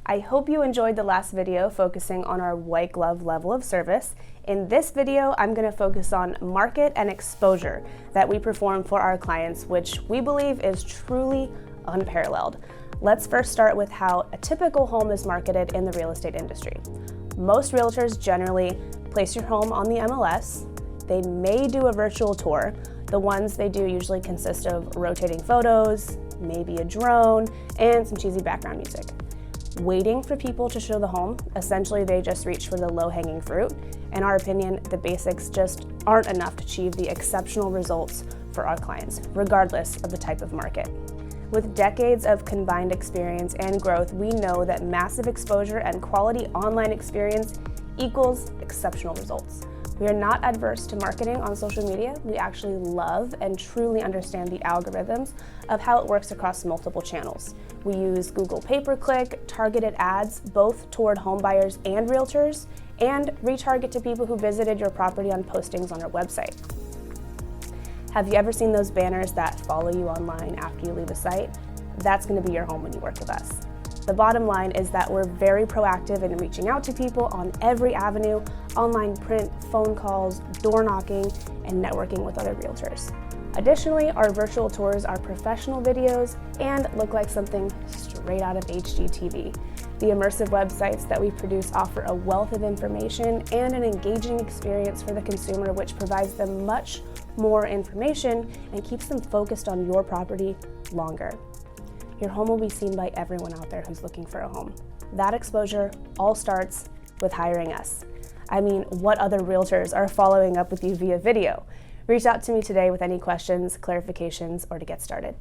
I hope you enjoyed the last video focusing on our white glove level of service. In this video, I'm going to focus on market and exposure that we perform for our clients, which we believe is truly unparalleled. Let's first start with how a typical home is marketed in the real estate industry. Most realtors generally place your home on the MLS. They may do a virtual tour. The ones they do usually consist of rotating photos, maybe a drone, and some cheesy background music. Waiting for people to show the home, essentially they just reach for the low-hanging fruit. In our opinion, the basics just aren't enough to achieve the exceptional results for our clients, regardless of the type of market. With decades of combined experience and growth, we know that massive exposure and quality online experience equals exceptional results. We are not adverse to marketing on social media. We actually love and truly understand the algorithms of how it works across multiple channels. We use Google pay-per-click, targeted ads, both toward home buyers and realtors, and retarget to people who visited your property on postings on our website. Have you ever seen those banners that follow you online after you leave a site? That's going to be your home when you work with us. The bottom line is that we're very proactive in reaching out to people on every avenue: online, print, phone calls, door knocking, and networking with other realtors. Additionally, our virtual tours are professional videos and look like something straight out of HGTV. The immersive websites that we produce offer a wealth of information and an engaging experience for the consumer, which provides them much more information and keeps them focused on your property longer. Your home will be seen by everyone out there who's looking for a home. That exposure all starts with hiring us. I mean, what other realtors are following up with you via video? Reach out to me today with any questions, clarifications, or to get started.